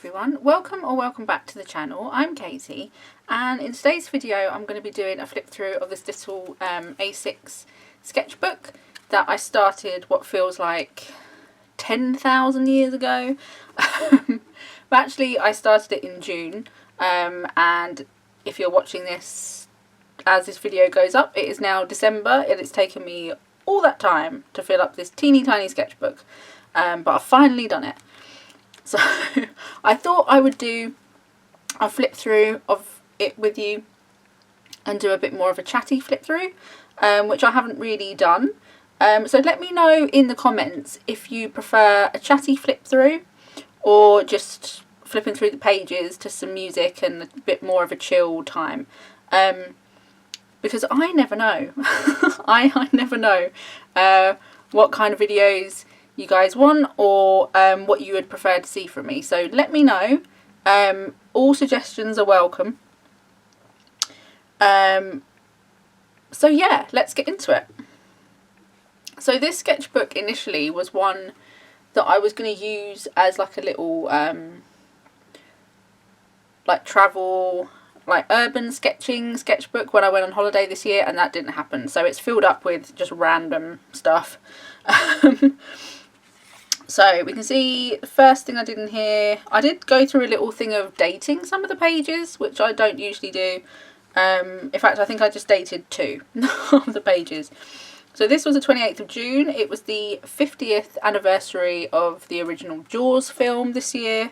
everyone, welcome or welcome back to the channel. I'm Katie, and in today's video I'm going to be doing a flip through of this little A6 sketchbook that I started what feels like 10,000 years ago. But actually I started it in June, and if you're watching this as this video goes up, it is now December and it's taken me all that time to fill up this teeny tiny sketchbook, but I've finally done it. So I thought I would do a flip through of it with you and do a bit more of a chatty flip through, which I haven't really done. So let me know in the comments if you prefer a chatty flip through or just flipping through the pages to some music and a bit more of a chill time. Because I never know. I never know what kind of videos you guys want or what you would prefer to see from me. So let me know. All suggestions are welcome. So yeah, let's get into it. So this sketchbook initially was one that I was going to use as like a little like travel, like urban sketching sketchbook when I went on holiday this year, and that didn't happen. So it's filled up with just random stuff. So we can see the first thing I did in here, I did go through a little thing of dating some of the pages, which I don't usually do. In fact, I think I just dated 2 of the pages. So this was the 28th of June. It was the 50th anniversary of the original Jaws film this year.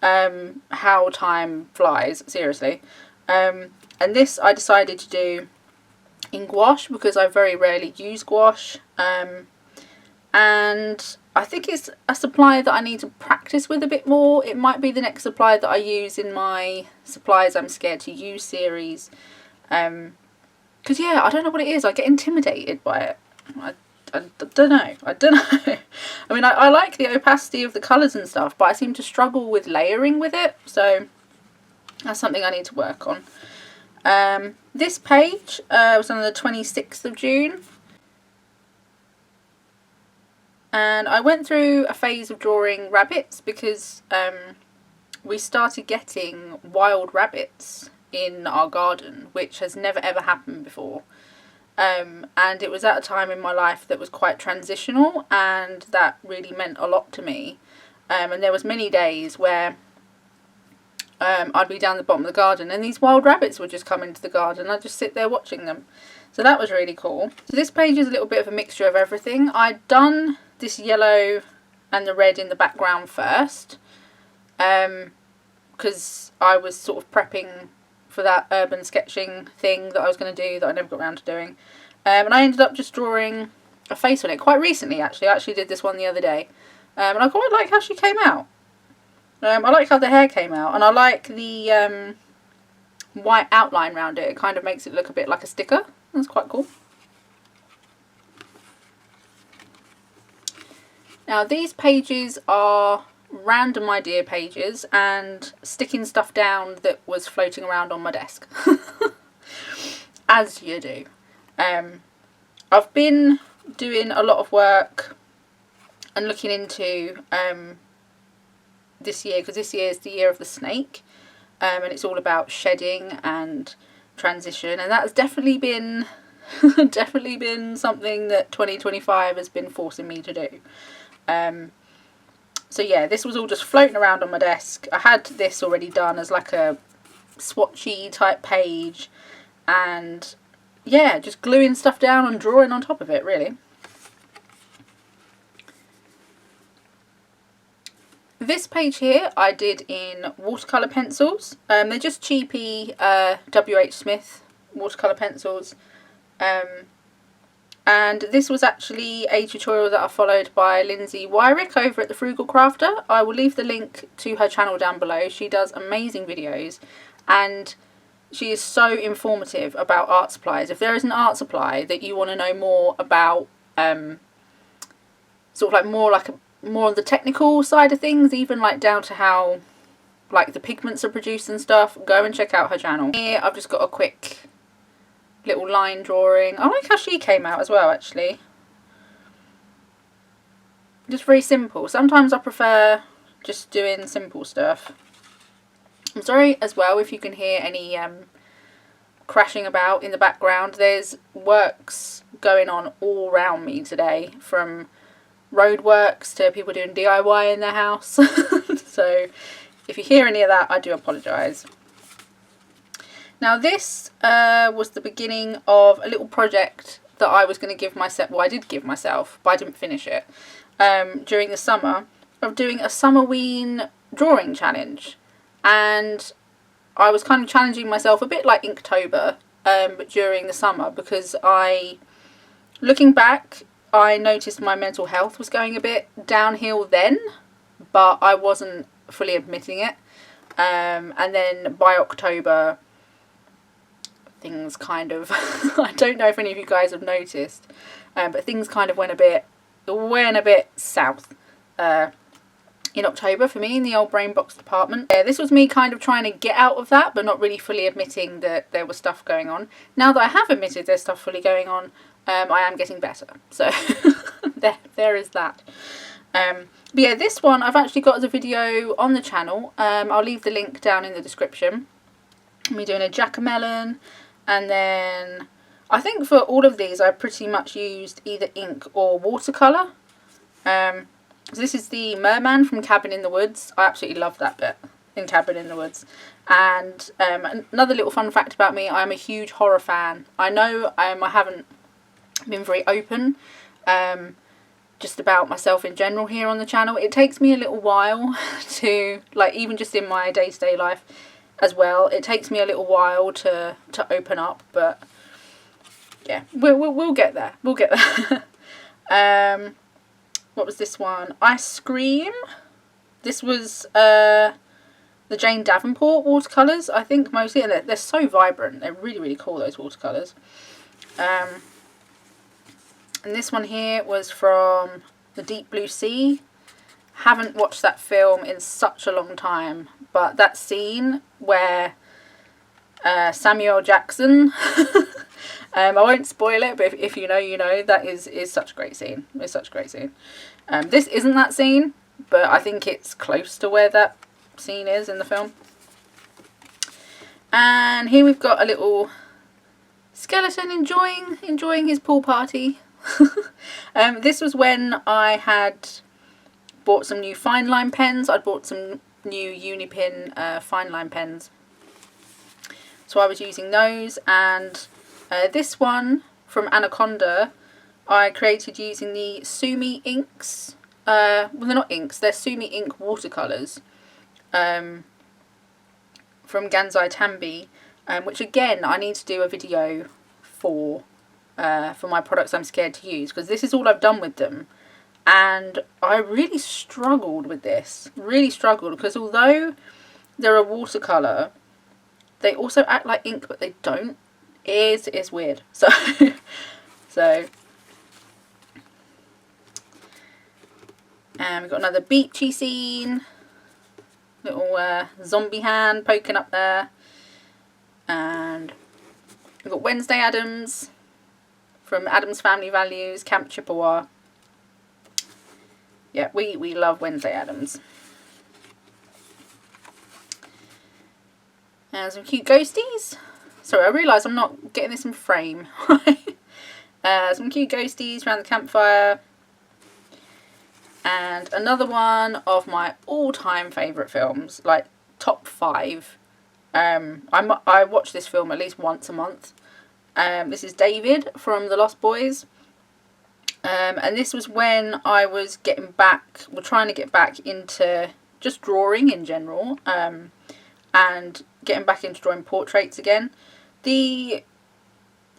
How time flies, seriously. And this I decided to do in gouache because I very rarely use gouache. And I think it's a supply that I need to practice with a bit more. It might be the next supply that I use in my Supplies I'm Scared to Use series. Because yeah, I don't know what it is. I get intimidated by it. I don't know. I don't know. I mean, I like the opacity of the colours and stuff, but I seem to struggle with layering with it. So that's something I need to work on. This page was on the 26th of June. And I went through a phase of drawing rabbits because we started getting wild rabbits in our garden, which has never ever happened before. And it was at a time in my life that was quite transitional, and that really meant a lot to me. And there was many days where I'd be down the bottom of the garden and these wild rabbits would just come into the garden and I'd just sit there watching them. So that was really cool. So this page is a little bit of a mixture of everything. I'd done this yellow and the red in the background first, because I was sort of prepping for that urban sketching thing that I was going to do that I never got around to doing. And I ended up just drawing a face on it quite recently, actually. I actually did this one the other day. And I quite like how she came out. I like how the hair came out, and I like the white outline around it. It kind of makes it look a bit like a sticker. That's quite cool. Now these pages are random idea pages and sticking stuff down that was floating around on my desk. As you do. I've been doing a lot of work and looking into this year, because this year is the year of the snake, and it's all about shedding and transition, and that's definitely been something that 2025 has been forcing me to do. So yeah, this was all just floating around on my desk. I had this already done as like a swatchy type page, and yeah, just gluing stuff down and drawing on top of it, really. This page here I did in watercolour pencils. They're just cheapy W.H. Smith watercolour pencils. And this was actually a tutorial that I followed by Lindsay Wyrick over at the Frugal Crafter. I will leave the link to her channel down below. She does amazing videos and she is so informative about art supplies. If there is an art supply that you want to know more about, sort of like more on the technical side of things, even like down to how like the pigments are produced and stuff, go and check out her channel. Here I've just got a quick little line drawing. I like how she came out as well, actually. Just very simple. Sometimes I prefer just doing simple stuff. I'm sorry as well if you can hear any crashing about in the background. There's works going on all around me today, from road works to people doing DIY in their house. So if you hear any of that, I do apologise. Now this was the beginning of a little project that I was going to give myself, well I did give myself, but I didn't finish it, during the summer, of doing a Summerween drawing challenge. And I was kind of challenging myself a bit like Inktober, but during the summer, because looking back, I noticed my mental health was going a bit downhill then, but I wasn't fully admitting it. And then by October, things kind of, I don't know if any of you guys have noticed, but things kind of went a bit south in October for me in the old brain box department. Yeah, this was me kind of trying to get out of that, but not really fully admitting that there was stuff going on. Now that I have admitted there's stuff fully going on, I am getting better. So there is that. But yeah, this one I've actually got as a video on the channel. I'll leave the link down in the description. We're doing a jack-o'-melon, and then I think for all of these I pretty much used either ink or watercolour. So this is the merman from Cabin in the Woods. I absolutely love that bit in Cabin in the Woods. And another little fun fact about me, I'm a huge horror fan. I know I haven't been very open just about myself in general here on the channel. It takes me a little while to, like, even just in my day-to-day life as well, it takes me a little while to open up, but yeah, we'll get there. We'll get there. What was this one? Ice Cream. This was the Jane Davenport watercolours, I think, mostly. And they're so vibrant. They're really, really cool, those watercolours. And this one here was from The Deep Blue Sea. Haven't watched that film in such a long time. But that scene where Samuel Jackson... I won't spoil it, but if you know, you know. That is such a great scene. It's such a great scene. This isn't that scene, but I think it's close to where that scene is in the film. And here we've got a little skeleton enjoying his pool party. This was when I had bought some new fine line pens. I'd bought some new Unipin fine line pens. So I was using those, and this one from Anaconda I created using the Sumi inks. Well, they're not inks, they're Sumi ink watercolours from Gansai Tambi, which again I need to do a video for my products I'm scared to use, because this is all I've done with them. And I really struggled with this, because although they're a watercolour, they also act like ink, but they don't. It's weird. So and we've got another beachy scene, little zombie hand poking up there, and we've got Wednesday Addams from Addams Family Values, Camp Chippewa. Yeah, we love Wednesday Addams. And some cute ghosties. Sorry, I realise I'm not getting this in frame. Some cute ghosties around the campfire. And another one of my all-time favourite films, like top 5. I watch this film at least once a month. This is David from The Lost Boys. And this was when I was trying to get back into just drawing in general. And getting back into drawing portraits again. The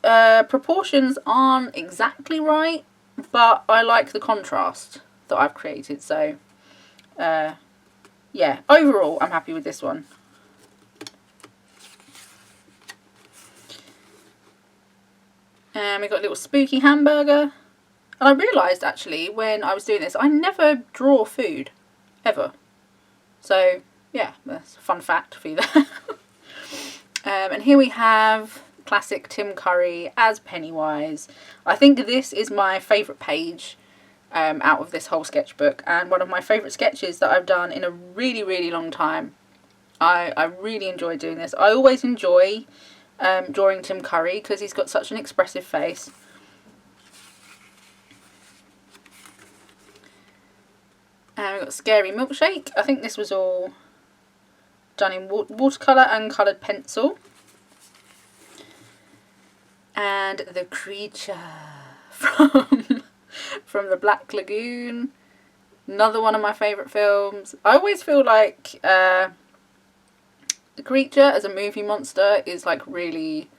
proportions aren't exactly right, but I like the contrast that I've created. So, yeah, overall I'm happy with this one. And we've got a little spooky hamburger. And I realised actually when I was doing this, I never draw food, ever. So, yeah, that's a fun fact for you there. And here we have classic Tim Curry as Pennywise. I think this is my favourite page out of this whole sketchbook, and one of my favourite sketches that I've done in a really, really long time. I really enjoy doing this. I always enjoy drawing Tim Curry because he's got such an expressive face. And we've got Scary Milkshake. I think this was all done in watercolour and coloured pencil. And the creature from the Black Lagoon. Another one of my favourite films. I always feel like the creature as a movie monster is like really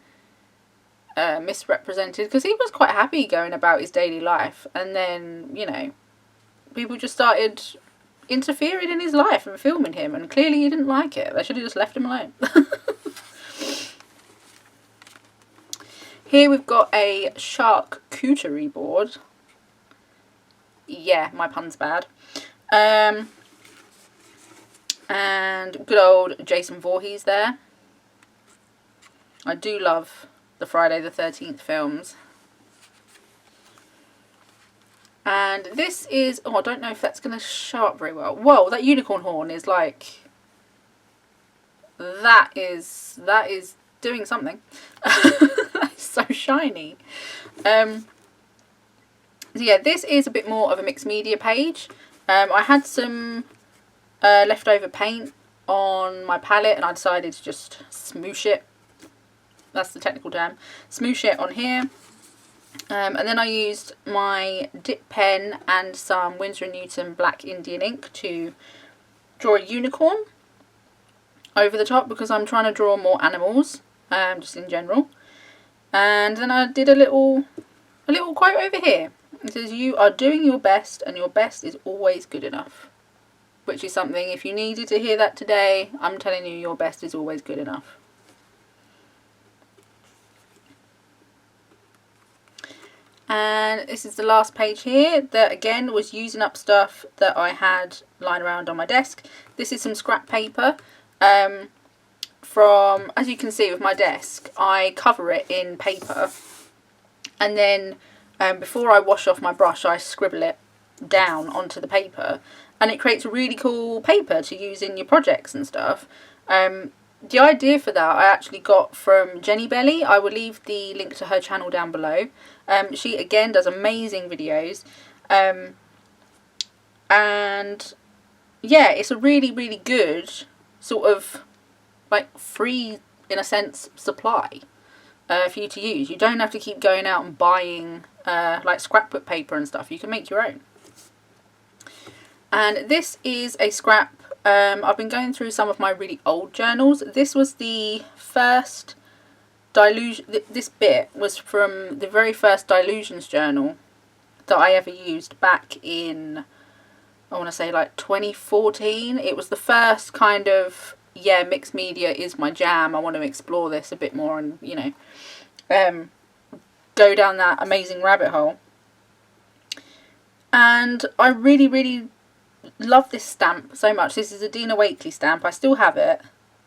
misrepresented, because he was quite happy going about his daily life, and then, you know, people just started interfering in his life and filming him, and clearly he didn't like it. They should have just left him alone. Here we've got a charcuterie board. Yeah, my pun's bad. And good old Jason Voorhees there. I do love the Friday the 13th films. And this is, oh, I don't know if that's going to show up very well. Whoa, that unicorn horn is like, that is doing something. That's so shiny. So yeah, this is a bit more of a mixed media page. I had some leftover paint on my palette, and I decided to just smoosh it. That's the technical term. Smoosh it on here. And then I used my dip pen and some Winsor & Newton black Indian ink to draw a unicorn over the top, because I'm trying to draw more animals, just in general. And then I did a little quote over here. It says, "You are doing your best, and your best is always good enough." Which is something, if you needed to hear that today, I'm telling you, your best is always good enough. And this is the last page here that again was using up stuff that I had lying around on my desk. This is some scrap paper from, as you can see with my desk, I cover it in paper, and then before I wash off my brush I scribble it down onto the paper, and it creates a really cool paper to use in your projects and stuff. The idea for that I actually got from Jennibellie. I will leave the link to her channel down below. She again does amazing videos, and yeah, it's a really, really good sort of like free, in a sense, supply for you to use. You don't have to keep going out and buying like scrapbook paper and stuff. You can make your own. And this is a scrap. I've been going through some of my really old journals. This was the first Dilution. This bit was from the very first Dilutions journal that I ever used back in, I want to say like 2014. It was the first kind of, yeah, mixed media is my jam. I want to explore this a bit more and, you know, go down that amazing rabbit hole. And I really, really love this stamp so much. This is a Dina Wakley stamp. I still have it,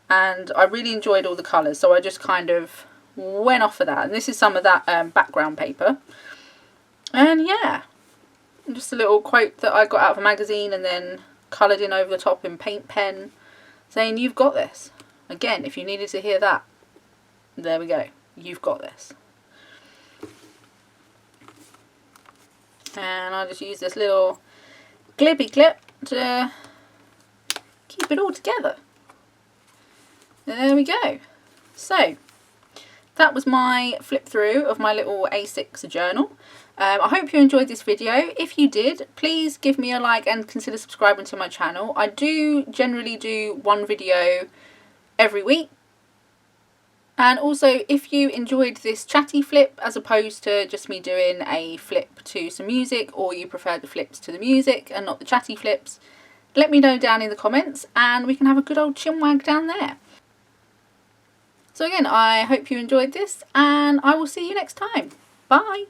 and I really enjoyed all the colours, so I just kind of went off of that. And this is some of that background paper. And yeah, just a little quote that I got out of a magazine and then coloured in over the top in paint pen, saying, "You've got this." Again, if you needed to hear that, there we go. You've got this. And I'll just use this little clippy clip to keep it all together. There we go. So that was my flip through of my little A6 journal. I hope you enjoyed this video. If you did, please give me a like and consider subscribing to my channel. I do generally do one video every week. And also, if you enjoyed this chatty flip as opposed to just me doing a flip to some music, or you prefer the flips to the music and not the chatty flips, let me know down in the comments and we can have a good old chinwag down there. So again, I hope you enjoyed this, and I will see you next time. Bye!